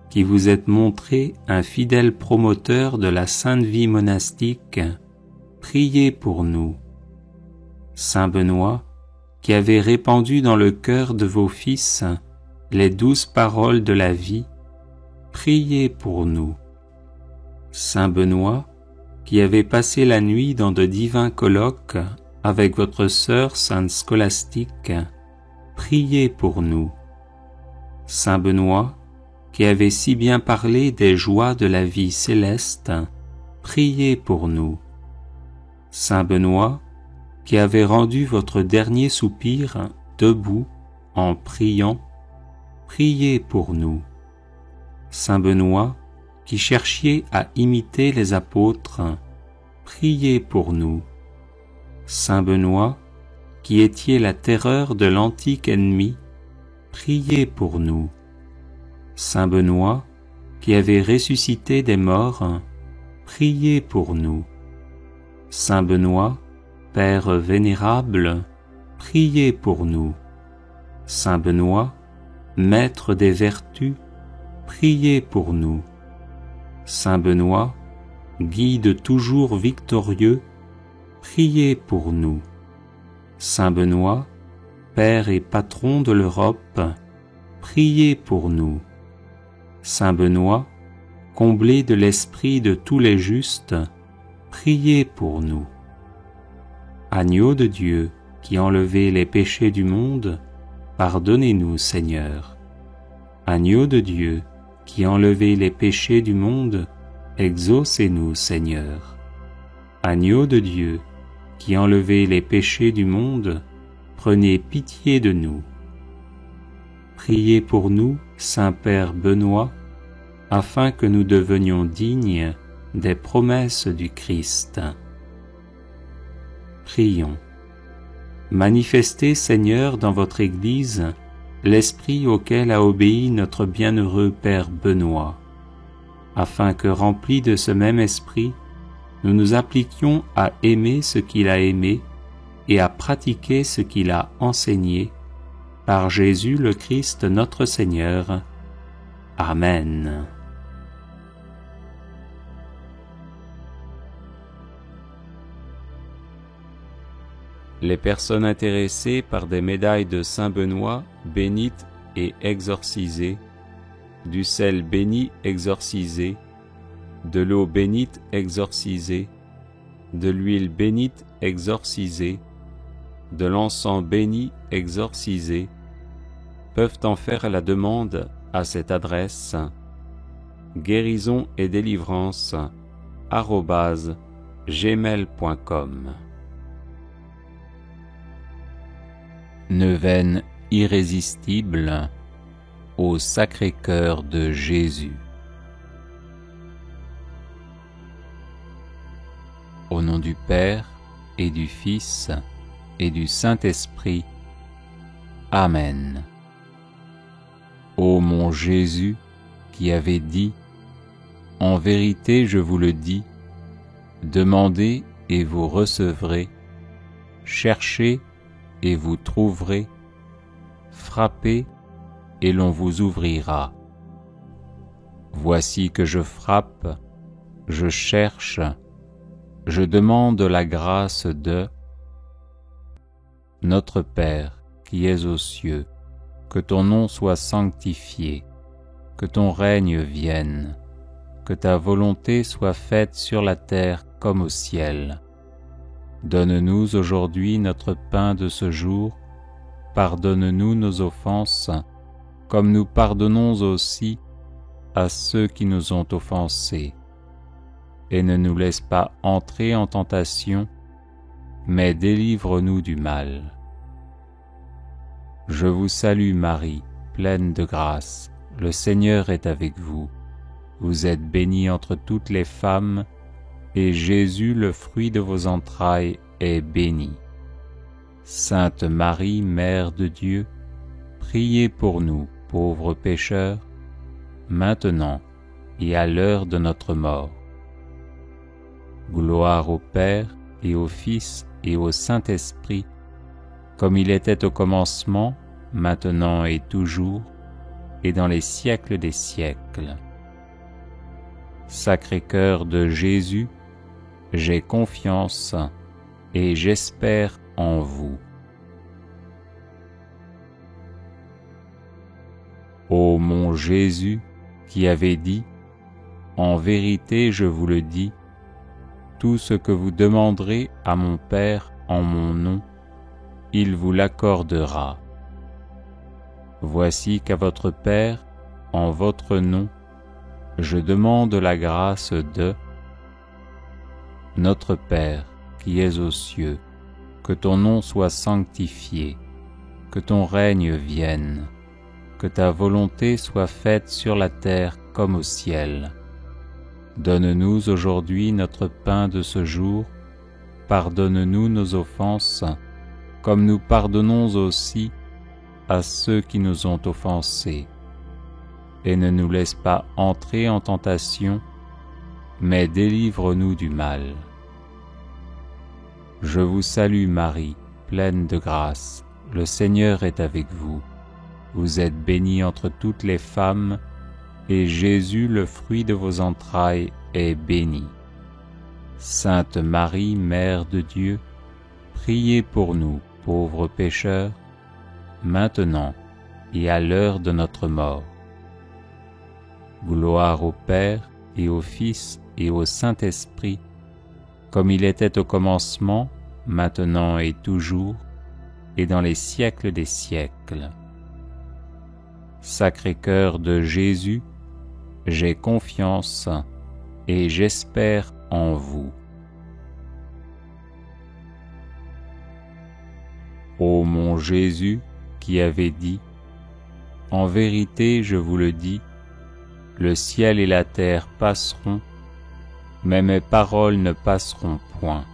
qui vous êtes montré un fidèle promoteur de la sainte vie monastique, priez pour nous. Saint Benoît, qui avez répandu dans le cœur de vos fils les douces paroles de la vie, priez pour nous. Saint Benoît, qui avez passé la nuit dans de divins colloques avec votre sœur sainte Scolastique, priez pour nous. Saint Benoît, qui avez si bien parlé des joies de la vie céleste, priez pour nous. Saint Benoît, qui avez rendu votre dernier soupir debout en priant, priez pour nous. Saint Benoît, qui cherchiez à imiter les apôtres, priez pour nous. Saint Benoît, qui étiez la terreur de l'antique ennemi, priez pour nous. Saint Benoît, qui avez ressuscité des morts, priez pour nous. Saint Benoît, Père vénérable, priez pour nous. Saint Benoît, Maître des vertus, priez pour nous. Saint Benoît, Guide toujours victorieux, priez pour nous. Saint Benoît, Père et Patron de l'Europe, priez pour nous. Saint Benoît, comblé de l'esprit de tous les justes, priez pour nous. Agneau de Dieu, qui enlevez les péchés du monde, pardonnez-nous, Seigneur. Agneau de Dieu, qui enlevez les péchés du monde, exaucez-nous, Seigneur. Agneau de Dieu, qui enlevez les péchés du monde, prenez pitié de nous. Priez pour nous, Saint-Père Benoît, afin que nous devenions dignes des promesses du Christ. Prions. Manifestez, Seigneur, dans votre Église, l'esprit auquel a obéi notre bienheureux Père Benoît, afin que, remplis de ce même esprit, nous nous appliquions à aimer ce qu'il a aimé et à pratiquer ce qu'il a enseigné, par Jésus le Christ notre Seigneur. Amen. Les personnes intéressées par des médailles de Saint Benoît bénites et exorcisées, du sel béni exorcisé, de l'eau bénite exorcisée, de l'huile bénite exorcisée, de l'encens béni exorcisé, peuvent en faire la demande à cette adresse guérison et délivrance @gmail.com. Neuvaine irrésistible au Sacré-Cœur de Jésus. Au nom du Père et du Fils et du Saint-Esprit. Amen. Ô mon Jésus, qui avez dit, « En vérité je vous le dis, demandez et vous recevrez, cherchez et vous trouverez, frappez et l'on vous ouvrira. Voici que je frappe, je cherche, je demande la grâce de notre Père qui es aux cieux, que ton nom soit sanctifié, que ton règne vienne, que ta volonté soit faite sur la terre comme au ciel. Donne-nous aujourd'hui notre pain de ce jour, pardonne-nous nos offenses, comme nous pardonnons aussi à ceux qui nous ont offensés. Et ne nous laisse pas entrer en tentation, mais délivre-nous du mal. Je vous salue Marie, pleine de grâce, le Seigneur est avec vous. Vous êtes bénie entre toutes les femmes, et Jésus, le fruit de vos entrailles, est béni. Sainte Marie, Mère de Dieu, priez pour nous, pauvres pécheurs, maintenant et à l'heure de notre mort. Gloire au Père et au Fils et au Saint-Esprit, comme il était au commencement, maintenant et toujours, et dans les siècles des siècles. Sacré-Cœur de Jésus, j'ai confiance et j'espère en vous. Ô mon Jésus, qui avez dit, « En vérité je vous le dis, tout ce que vous demanderez à mon Père en mon nom, il vous l'accordera. Voici qu'à votre Père, en votre nom, je demande la grâce de notre Père qui es aux cieux, que ton nom soit sanctifié, que ton règne vienne, que ta volonté soit faite sur la terre comme au ciel. Donne-nous aujourd'hui notre pain de ce jour, pardonne-nous nos offenses, comme nous pardonnons aussi à ceux qui nous ont offensés. Et ne nous laisse pas entrer en tentation, mais délivre-nous du mal. Je vous salue Marie, pleine de grâce, le Seigneur est avec vous. Vous êtes bénie entre toutes les femmes, et Jésus, le fruit de vos entrailles, est béni. Sainte Marie, Mère de Dieu, priez pour nous, pauvres pécheurs, maintenant et à l'heure de notre mort. Gloire au Père et au Fils et au Saint-Esprit, comme il était au commencement, maintenant et toujours, et dans les siècles des siècles. Sacré-Cœur de Jésus, j'ai confiance et j'espère en vous. Ô mon Jésus, qui avez dit, « En vérité je vous le dis, le ciel et la terre passeront, mais mes paroles ne passeront point. »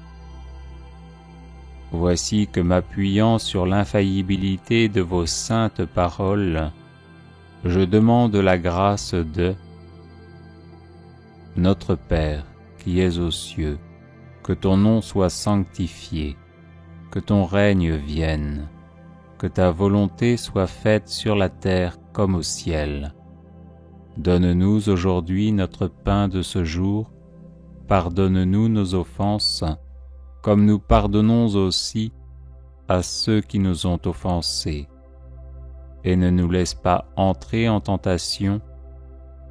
Voici que m'appuyant sur l'infaillibilité de vos saintes paroles, je demande la grâce de Notre Père, qui es aux cieux, que ton nom soit sanctifié, que ton règne vienne, que ta volonté soit faite sur la terre comme au ciel. Donne-nous aujourd'hui notre pain de ce jour, pardonne-nous nos offenses, comme nous pardonnons aussi à ceux qui nous ont offensés. Et ne nous laisse pas entrer en tentation,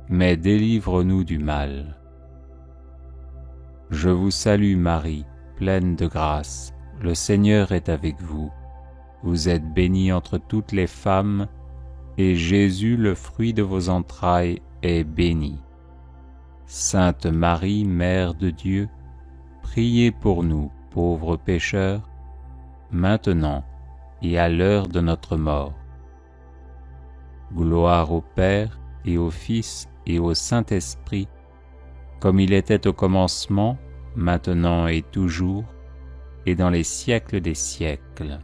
mais délivre-nous du mal. Je vous salue Marie, pleine de grâce, le Seigneur est avec vous. Vous êtes bénie entre toutes les femmes, et Jésus, le fruit de vos entrailles, est béni. Sainte Marie, Mère de Dieu, priez pour nous, pauvres pécheurs, maintenant et à l'heure de notre mort. Gloire au Père et au Fils et au Saint-Esprit, comme il était au commencement, maintenant et toujours, et dans les siècles des siècles.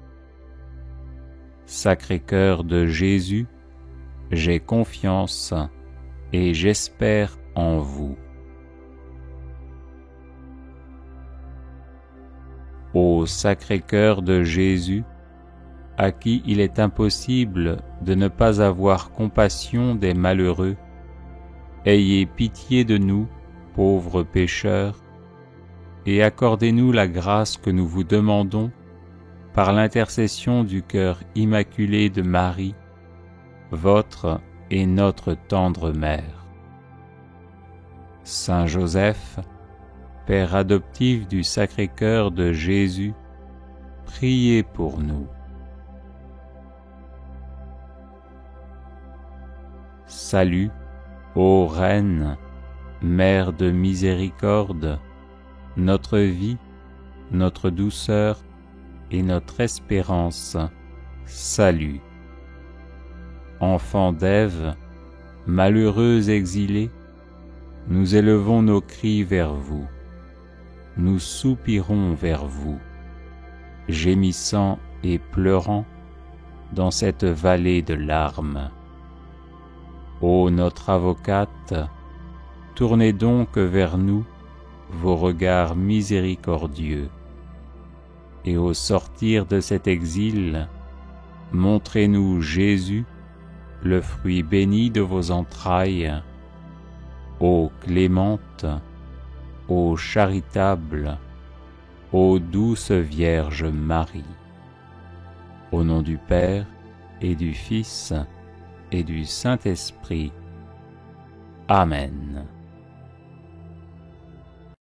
Sacré-Cœur de Jésus, j'ai confiance et j'espère en vous. Ô Sacré-Cœur de Jésus, à qui il est impossible de ne pas avoir compassion des malheureux, ayez pitié de nous, pauvres pécheurs, et accordez-nous la grâce que nous vous demandons par l'intercession du cœur immaculé de Marie, votre et notre tendre mère. Saint Joseph, Père adoptif du Sacré-Cœur de Jésus, priez pour nous. Salut, ô Reine, Mère de miséricorde, notre vie, notre douceur et notre espérance, salut. Enfants d'Ève, malheureux exilés, nous élevons nos cris vers vous, nous soupirons vers vous, gémissant et pleurant dans cette vallée de larmes. Ô notre avocate, tournez donc vers nous vos regards miséricordieux, et au sortir de cet exil, montrez-nous Jésus, le fruit béni de vos entrailles, ô clémente, ô charitable, ô douce Vierge Marie. Au nom du Père et du Fils et du Saint-Esprit. Amen.